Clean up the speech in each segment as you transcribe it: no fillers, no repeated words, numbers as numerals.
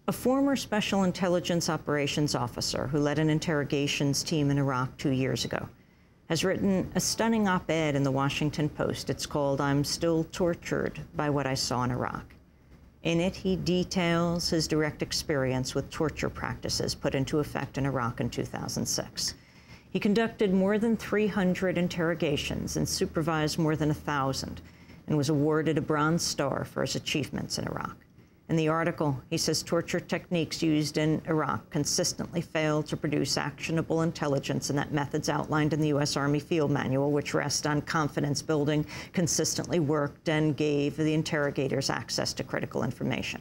A former Special Intelligence Operations officer who led an interrogations team in Iraq 2 years ago has written a stunning op-ed in the Washington Post. It's called "I'm Still Tortured by What I Saw in Iraq." In it, he details his direct experience with torture practices put into effect in Iraq in 2006. He conducted more than 300 interrogations and supervised more than 1,000, and was awarded a Bronze Star for his achievements in Iraq. In the article, he says torture techniques used in Iraq consistently failed to produce actionable intelligence, and that methods outlined in the U.S. Army Field Manual, which rest on confidence building, consistently worked and gave the interrogators access to critical information.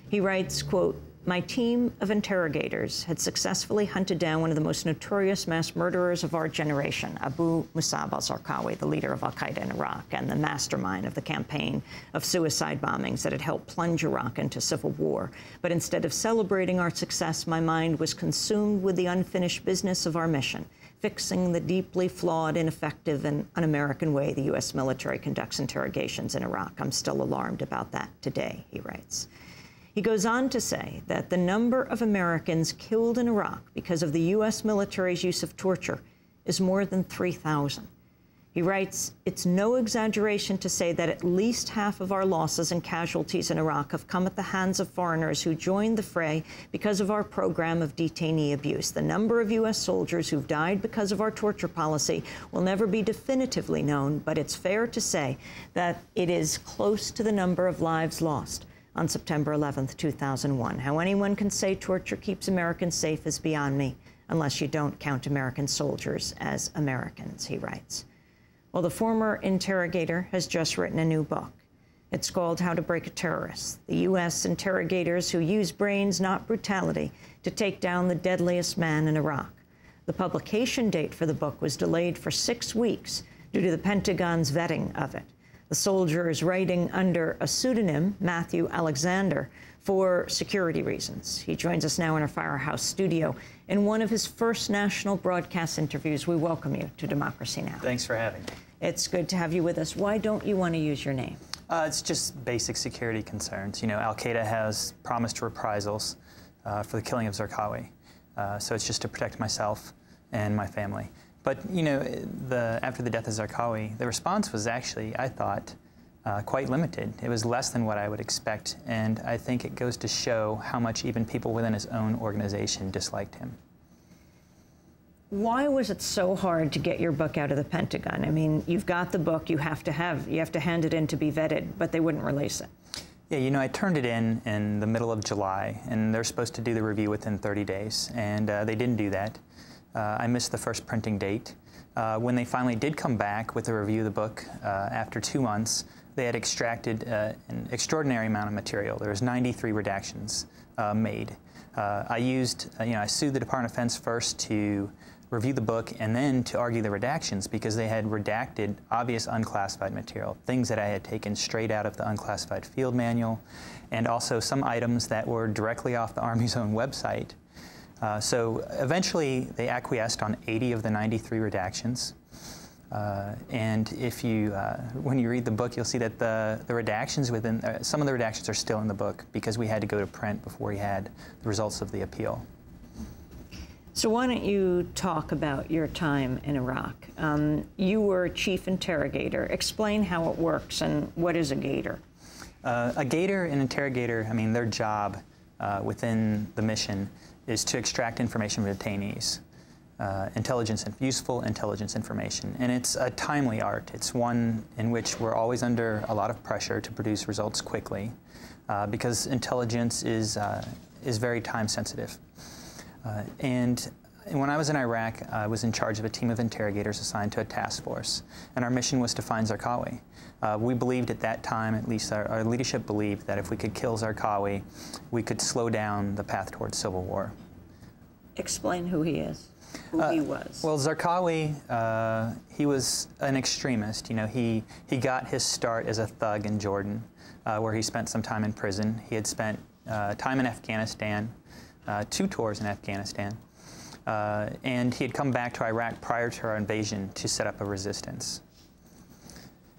He writes, quote, "My team of interrogators had successfully hunted down one of the most notorious mass murderers of our generation, Abu Musab al-Zarqawi, the leader of al-Qaeda in Iraq and the mastermind of the campaign of suicide bombings that had helped plunge Iraq into civil war. But instead of celebrating our success, my mind was consumed with the unfinished business of our mission, fixing the deeply flawed, ineffective, and un-American way the U.S. military conducts interrogations in Iraq. I'm still alarmed about that today," he writes. He goes on to say that the number of Americans killed in Iraq because of the U.S. military's use of torture is more than 3,000. He writes, "It's no exaggeration to say that at least half of our losses and casualties in Iraq have come at the hands of foreigners who joined the fray because of our program of detainee abuse. The number of U.S. soldiers who've died because of our torture policy will never be definitively known, but it's fair to say that it is close to the number of lives lost on September 11th, 2001. How anyone can say torture keeps Americans safe is beyond me, unless you don't count American soldiers as Americans," he writes. Well, the former interrogator has just written a new book. It's called "How to Break a Terrorist: The U.S. Interrogators Who Use Brains, Not Brutality, to Take Down the Deadliest Man in Iraq." The publication date for the book was delayed for 6 weeks due to the Pentagon's vetting of it. The soldier is writing under a pseudonym, Matthew Alexander, for security reasons. He joins us now in our Firehouse studio. In one of his first national broadcast interviews, we welcome you to Democracy Now! Thanks for having me. It's good to have you with us. Why don't you want to use your name? It's just basic security concerns. You know, al-Qaeda has promised reprisals for the killing of Zarqawi. So it's just to protect myself and my family. But, you know, after the death of Zarqawi, the response was actually, I thought, quite limited. It was less than what I would expect, and I think it goes to show how much even people within his own organization disliked him. Why was it so hard to get your book out of the Pentagon? I mean, you've got the book, you have to hand it in to be vetted, but they wouldn't release it. Yeah, you know, I turned it in the middle of July, and they're supposed to do the review within 30 days, and they didn't do that. I missed the first printing date. When they finally did come back with a review of the book, after 2 months, they had extracted an extraordinary amount of material. There was 93 redactions made. I sued the Department of Defense first to review the book and then to argue the redactions, because they had redacted obvious unclassified material, things that I had taken straight out of the unclassified field manual, and also some items that were directly off the Army's own website. So eventually they acquiesced on 80 of the 93 redactions. And if you, when you read the book, you'll see that the redactions within, some of the redactions are still in the book because we had to go to print before we had the results of the appeal. So why don't you talk about your time in Iraq? You were chief interrogator. Explain how it works and what is a gator? A gator and interrogator, I mean, their job within the mission is to extract information from detainees, useful intelligence information. And it's a timely art. It's one in which we're always under a lot of pressure to produce results quickly because intelligence is very time sensitive. And when I was in Iraq, I was in charge of a team of interrogators assigned to a task force, and our mission was to find Zarqawi. We believed at that time, at least our leadership believed, that if we could kill Zarqawi, we could slow down the path towards civil war. Explain who he is, who he was. Well, Zarqawi, he was an extremist. You know, he got his start as a thug in Jordan, where he spent some time in prison. He had spent time in Afghanistan, 2 tours in Afghanistan, and he had come back to Iraq prior to our invasion to set up a resistance.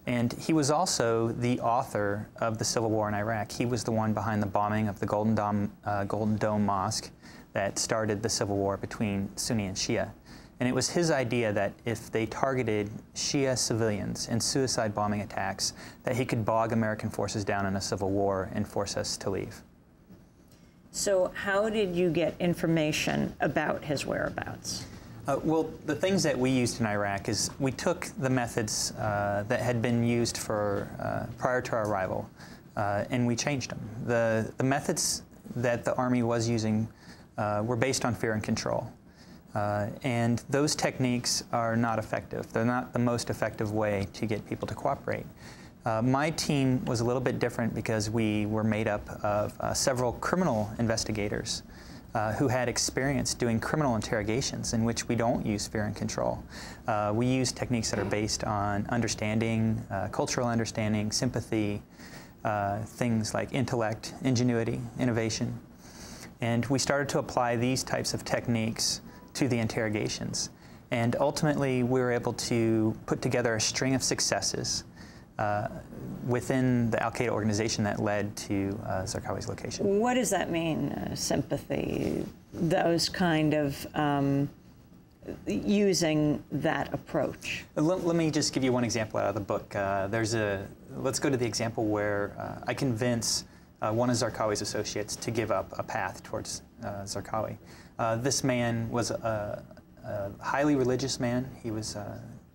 And he was also the author of the civil war in Iraq. He was the one behind the bombing of the Golden Dome Mosque that started the civil war between Sunni and Shia. And it was his idea that if they targeted Shia civilians in suicide bombing attacks, that he could bog American forces down in a civil war and force us to leave. So how did you get information about his whereabouts? Well, the things that we used in Iraq is we took the methods that had been used for prior to our arrival, and we changed them. The methods that the Army was using were based on fear and control. And those techniques are not effective. They're not the most effective way to get people to cooperate. My team was a little bit different because we were made up of several criminal investigators who had experience doing criminal interrogations in which we don't use fear and control. We use techniques that are based on understanding, cultural understanding, sympathy, things like intellect, ingenuity, innovation. And we started to apply these types of techniques to the interrogations. And ultimately, we were able to put together a string of successes within the al-Qaeda organization that led to Zarqawi's location. What does that mean, sympathy, those kind of using that approach? Let me just give you one example out of the book. Let's go to the example where I convince one of Zarqawi's associates to give up a path towards Zarqawi. This man was a highly religious man. He was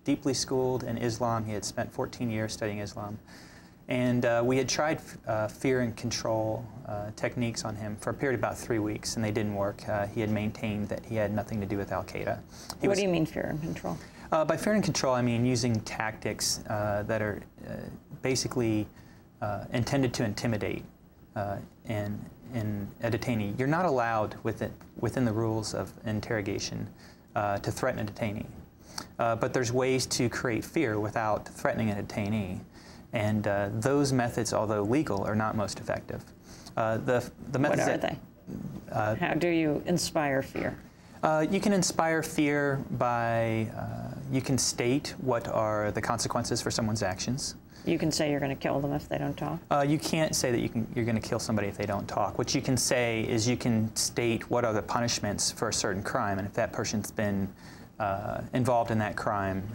deeply schooled in Islam. He had spent 14 years studying Islam. And we had tried fear and control techniques on him for a period of about 3 weeks, and they didn't work. He had maintained that he had nothing to do with al-Qaeda. What do you mean fear and control? By fear and control, I mean using tactics that are basically intended to intimidate in a detainee. You're not allowed within the rules of interrogation to threaten a detainee. But there's ways to create fear without threatening a detainee. And those methods, although legal, are not most effective. The methods what are they? How do you inspire fear? You can inspire fear by, you can state what are the consequences for someone's actions. You can say you're going to kill them if they don't talk? You can't say that you're going to kill somebody if they don't talk. What you can say is you can state what are the punishments for a certain crime, and if that person's been involved in that crime,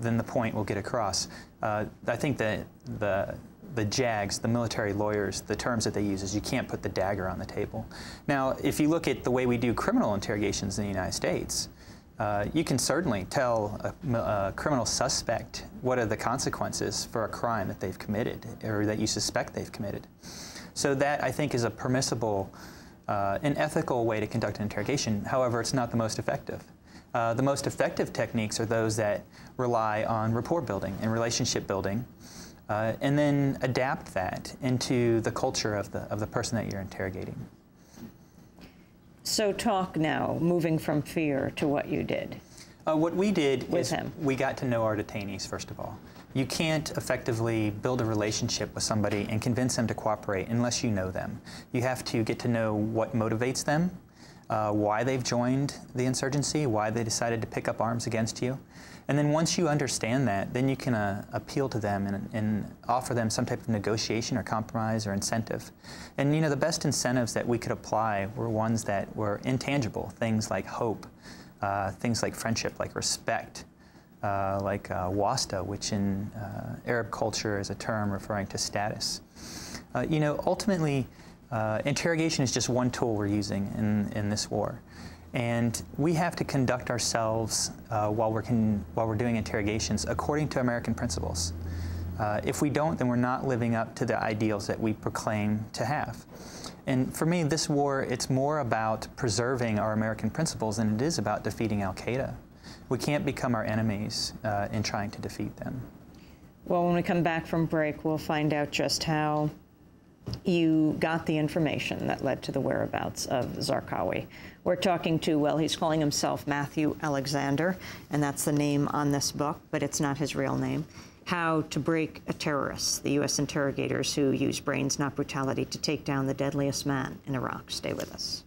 then the point will get across. I think that the JAGs, the military lawyers, the terms that they use is you can't put the dagger on the table. Now, if you look at the way we do criminal interrogations in the United States, you can certainly tell a criminal suspect what are the consequences for a crime that they've committed or that you suspect they've committed. So that, I think, is a permissible, an ethical way to conduct an interrogation. However, it's not the most effective. The most effective techniques are those that rely on rapport building and relationship building, and then adapt that into the culture of the person that you're interrogating. So talk now, moving from fear to what you did. What we did is him. We got to know our detainees, first of all. You can't effectively build a relationship with somebody and convince them to cooperate unless you know them. You have to get to know what motivates them, why they've joined the insurgency, why they decided to pick up arms against you. And then once you understand that, then you can appeal to them and offer them some type of negotiation or compromise or incentive. And you know, the best incentives that we could apply were ones that were intangible, things like hope, things like friendship, like respect, like wasta, which in Arab culture is a term referring to status. You know, ultimately, interrogation is just one tool we're using in this war. And we have to conduct ourselves while we're doing interrogations according to American principles. If we don't, then we're not living up to the ideals that we proclaim to have. And for me, this war, it's more about preserving our American principles than it is about defeating al-Qaeda. We can't become our enemies in trying to defeat them. Well, when we come back from break, we'll find out just how you got the information that led to the whereabouts of Zarqawi. We're talking to, well, he's calling himself Matthew Alexander, and that's the name on this book, but it's not his real name. How to Break a Terrorist, the U.S. interrogators who use brains, not brutality, to take down the deadliest man in Iraq. Stay with us.